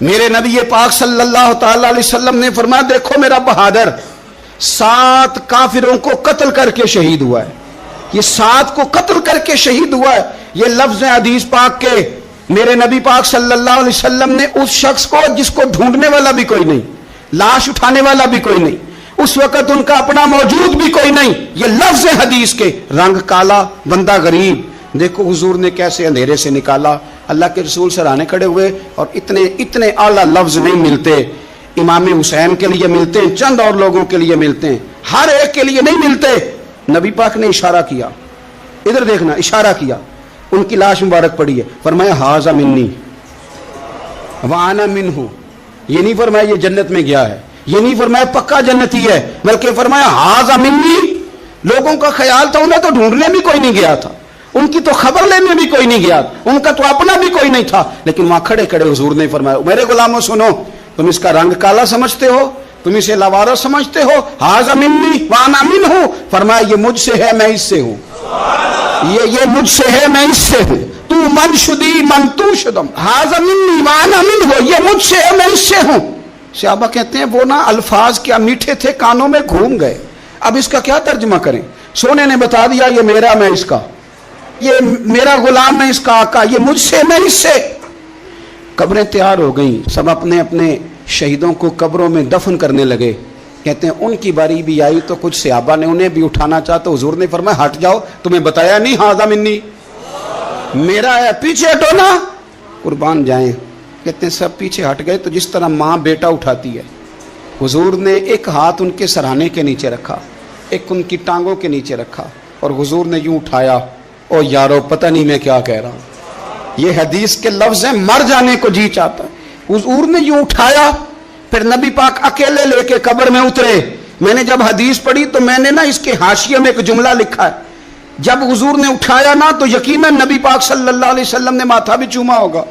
میرے نبی پاک صلی اللہ تعالی علیہ وسلم نے فرمایا دیکھو میرا بہادر 7 کافروں کو قتل کر کے شہید ہوا ہے. یہ 7 کو قتل کر کے شہید ہوا ہے. یہ لفظ ہیں حدیث پاک کے. میرے نبی پاک صلی اللہ علیہ وسلم نے اس شخص کو جس کو ڈھونڈنے والا بھی کوئی نہیں, لاش اٹھانے والا بھی کوئی نہیں, اس وقت ان کا اپنا موجود بھی کوئی نہیں, یہ لفظ ہے حدیث کے, رنگ کالا بندہ غریب, دیکھو حضور نے کیسے اندھیرے سے نکالا. اللہ کے رسول سرانے کھڑے ہوئے اور اتنے اعلیٰ لفظ نہیں ملتے. امام حسین کے لیے ملتے ہیں, چند اور لوگوں کے لیے ملتے ہیں, ہر ایک کے لیے نہیں ملتے. نبی پاک نے اشارہ کیا, ادھر دیکھنا, اشارہ کیا, ان کی لاش مبارک پڑی ہے, فرمایا ھذا منی وانا منہ. یہ نہیں فرمایا یہ جنت میں گیا ہے, یہ نہیں فرمایا پکا جنتی ہے, بلکہ فرمایا ھذا منی. لوگوں کا خیال تھا انہیں تو ڈھونڈنے بھی کوئی نہیں گیا تھا, ان کی تو خبر لینے بھی کوئی نہیں گیا, ان کا تو اپنا بھی کوئی نہیں تھا, لیکن وہاں کھڑے کھڑے حضور نے فرمایا میرے غلاموں سنو, تم اس کا رنگ کالا سمجھتے ہو, تم اسے لاوارث سمجھتے ہو, ھذا منی وانا منہ. فرمایا یہ مجھ سے ہے میں اس سے ہوں, یہ مجھ سے ہے میں اس سے ہوں. تو من شدی من تو شدم, ھذا منی وانا منہ, یہ مجھ سے ہے میں اس سے ہوں. صحابہ کہتے ہیں وہ نا الفاظ کیا میٹھے تھے, کانوں میں گھوم گئے. اب اس کا کیا ترجمہ کریں؟ سونے نے بتا دیا یہ میرا میں اس کا, یہ میرا غلام ہے اس کا آقا, یہ مجھ سے میں اس سے. قبریں تیار ہو گئیں, سب اپنے اپنے شہیدوں کو قبروں میں دفن کرنے لگے. کہتے ہیں ان کی باری بھی آئی تو کچھ صحابہ نے انہیں بھی اٹھانا چاہا تو حضور نے فرمایا ہٹ جاؤ, تمہیں بتایا نہیں ھذا منی, میرا ہے, پیچھے ہٹو نا, قربان جائیں. کہتے ہیں سب پیچھے ہٹ گئے. تو جس طرح ماں بیٹا اٹھاتی ہے, حضور نے ایک ہاتھ ان کے سرہانے کے نیچے رکھا, ایک ان کی ٹانگوں کے نیچے رکھا, اور حضور نے یوں اٹھایا. او یارو پتہ نہیں میں کیا کہہ رہا ہوں, یہ حدیث کے لفظ ہیں, مر جانے کو جی چاہتا ہے. حضور نے یوں اٹھایا, پھر نبی پاک اکیلے لے کے قبر میں اترے. میں نے جب حدیث پڑھی تو میں نے نا اس کے حاشیے میں ایک جملہ لکھا ہے, جب حضور نے اٹھایا نا تو یقیناً نبی پاک صلی اللہ علیہ وسلم نے ماتھا بھی چوما ہوگا,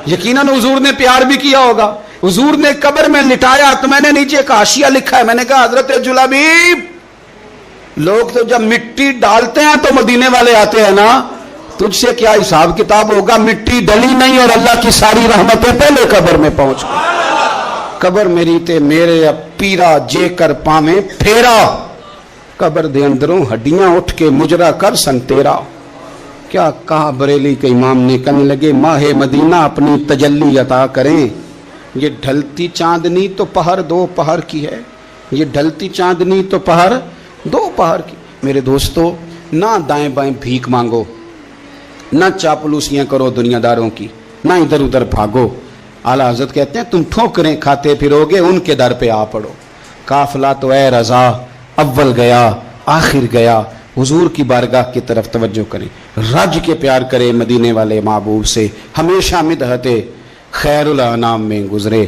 یقیناً حضور نے پیار بھی کیا ہوگا. حضور نے قبر میں لٹایا تو میں نے نیچے ایک حاشیہ لکھا ہے, میں نے کہا حضرت جلابیب, لوگ تو جب مٹی ڈالتے ہیں تو مدینے والے آتے ہیں نا, تجھ سے کیا حساب کتاب ہوگا؟ مٹی ڈلی نہیں اور اللہ کی ساری رحمتیں پہلے قبر میں پہنچ گئی. قبر میری تے میرے اب پیرا جے کر پاویں پھیرا, قبر دے اندروں ہڈیاں اٹھ کے مجرا کر سن تیرا. کیا کہا بریلی کے امام نے, کہنے لگے ماہ مدینہ اپنی تجلی عطا کریں. یہ ڈھلتی چاندنی تو پہر 2 پہر کی ہے, یہ ڈھلتی چاندنی تو پہر 2 پہر کی. میرے دوستو, نہ دائیں بائیں بھیک مانگو, نہ چاپلوسیاں کرو دنیا داروں کی, نہ ادھر ادھر بھاگو. اعلیٰ حضرت کہتے ہیں تم ٹھوکریں کھاتے پھرو گے, ان کے در پہ آ پڑو. قافلہ تو اے رضا اول گیا آخر گیا. حضور کی بارگاہ کی طرف توجہ کریں, رج کے پیار کرے مدینے والے محبوب سے, ہمیشہ مدحت خیر الانام میں گزرے.